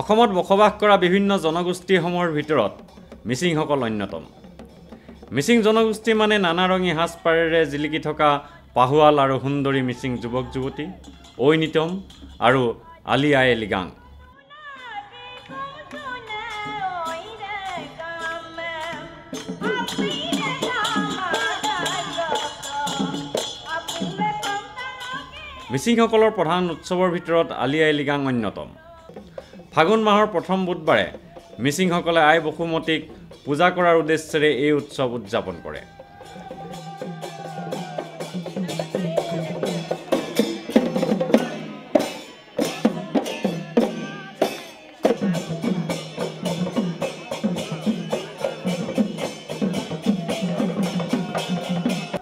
অসমত বসবাস কৰা বিভিন্ন জনগোষ্ঠীসমূহৰ ভিতৰত মিচিংসকল অন্যতম। মিচিং জনগোষ্ঠী মানে নানা ৰঙী সাজপাৰেৰে জিলিকি থকা পাহুৱাল আৰু সুন্দৰী মিচিং যুৱক যুৱতী, ঐনিতম আৰু আলি আই লিগাং। মিচিংসকলৰ প্ৰধান উৎসৱৰ ভিতৰত আলি আই লিগাং অন্যতম। ফাগুন মাহৰ প্ৰথম বুধবাৰে মিচিংসকলে আই বসুমতীক পূজা কৰাৰ উদ্দেশ্যেৰে এই উৎসৱ উদযাপন কৰে।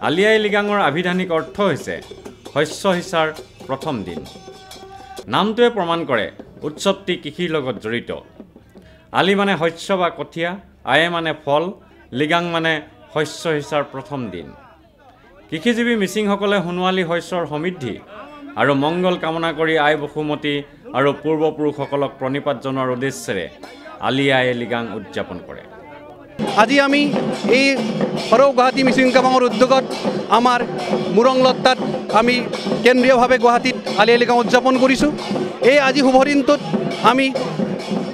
আলি আই লিগাঙৰ আভিধানিক অৰ্থ হৈছে শস্য সিঁচাৰ প্ৰথম দিন। নামটোৱে প্ৰমাণ কৰে উৎসৱটি কৃষিৰ লগত জড়িত। আলি মানে শস্য বা কঠীয়া, আয়ে মানে ফল, লিগাং মানে শস্য সিঁচাৰ প্ৰথম দিন। কৃষিজীৱী মিচিংসকলে সোণোৱালী শস্যৰ সমৃদ্ধি আৰু মংগল কামনা কৰি আই বসুমতী আৰু পূৰ্বপুৰুষসকলক প্ৰণিপাত জনোৱাৰ উদ্দেশ্যেৰে আলি আই লিগাং উদযাপন কৰে। আজি আমি এই সৰু গুৱাহাটী মিচিং কামাঙৰ উদ্যোগত আমাৰ মুৰং লত্তাত আমি কেন্দ্ৰীয়ভাৱে গুৱাহাটীত আলি আই লিগাং উদযাপন কৰিছোঁ। এই আজি শুভ দিনটোত আমি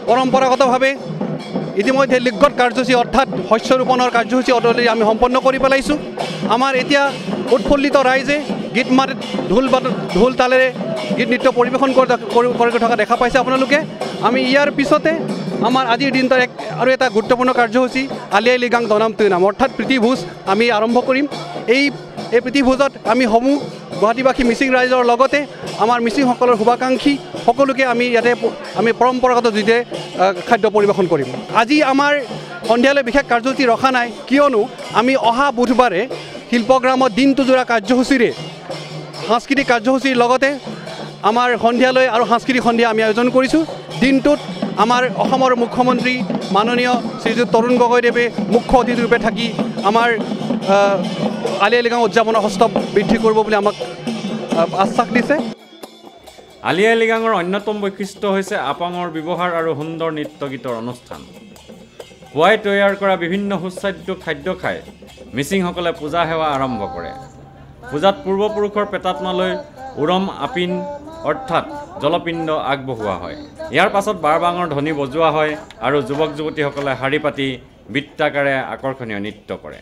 পৰম্পৰাগতভাৱে ইতিমধ্যে লিগত কাৰ্যসূচী অৰ্থাৎ শস্য ৰোপণৰ কাৰ্যসূচী অলৰেডি আমি সম্পন্ন কৰি পেলাইছোঁ। আমাৰ এতিয়া উৎফুল্লিত ৰাইজে গীত মাত ঢোল তালেৰে গীত নৃত্য পৰিৱেশন কৰি থকা দেখা পাইছে আপোনালোকে। আমি ইয়াৰ পিছতে আমাৰ আজিৰ দিনটোৰ আৰু এটা গুৰুত্বপূৰ্ণ কাৰ্যসূচী আলি আই লিগাং দনাম তুই নাম অৰ্থাৎ প্ৰীতিভোজ আমি আৰম্ভ কৰিম। এই প্ৰীতিভোজত আমি সমূহ গুৱাহাটীবাসী মিচিং ৰাইজৰ লগতে আমাৰ মিচিংসকলৰ শুভাকাংক্ষী সকলোকে আমি ইয়াতে আমি পৰম্পৰাগত যিদৰে খাদ্য পৰিৱেশন কৰিম। আজি আমাৰ সন্ধিয়ালৈ বিশেষ কাৰ্যসূচী ৰখা নাই, কিয়নো আমি অহা বুধবাৰে শিল্পগ্ৰামত দিনটোজোৰা কাৰ্যসূচীৰে সাংস্কৃতিক কাৰ্যসূচীৰ লগতে আমাৰ সন্ধিয়ালৈ আৰু সাংস্কৃতিক সন্ধিয়া আমি আয়োজন কৰিছোঁ। দিনটোত আমাৰ অসমৰ মুখ্যমন্ত্ৰী মাননীয় শ্ৰীযুত তৰুণ গগৈদেৱে মুখ্য অতিথিৰূপে থাকি আমাৰ আলি আই লিগাং উদযাপনৰ হস্ত বৃদ্ধি কৰিব বুলি আমাক আশ্বাস দিছে। আলি আই লিগাঙৰ অন্যতম বৈশিষ্ট্য হৈছে আপাঙৰ ব্যৱহাৰ আৰু সুন্দৰ নৃত্য গীতৰ অনুষ্ঠান। পুৱাই তৈয়াৰ কৰা বিভিন্ন সুস্বাদ্য খাদ্য খাই মিচিংসকলে পূজা সেৱা আৰম্ভ কৰে। পূজাত পূৰ্বপুৰুষৰ পেটাত্মালৈ উৰম আপিন অৰ্থাৎ জলপিণ্ড আগবঢ়োৱা হয়। ইয়াৰ পাছত বাৰবাঙৰ ধ্বনি বজোৱা হয় আৰু যুৱক যুৱতীসকলে শাৰী পাতি বৃত্তাকাৰে আকৰ্ষণীয় নৃত্য কৰে।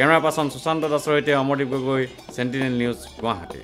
কেমেৰা পাৰ্চন সুশান্ত দাসৰ সৈতে অমৰদীপ গগৈ, চেণ্টিনেল নিউজ, গুৱাহাটী।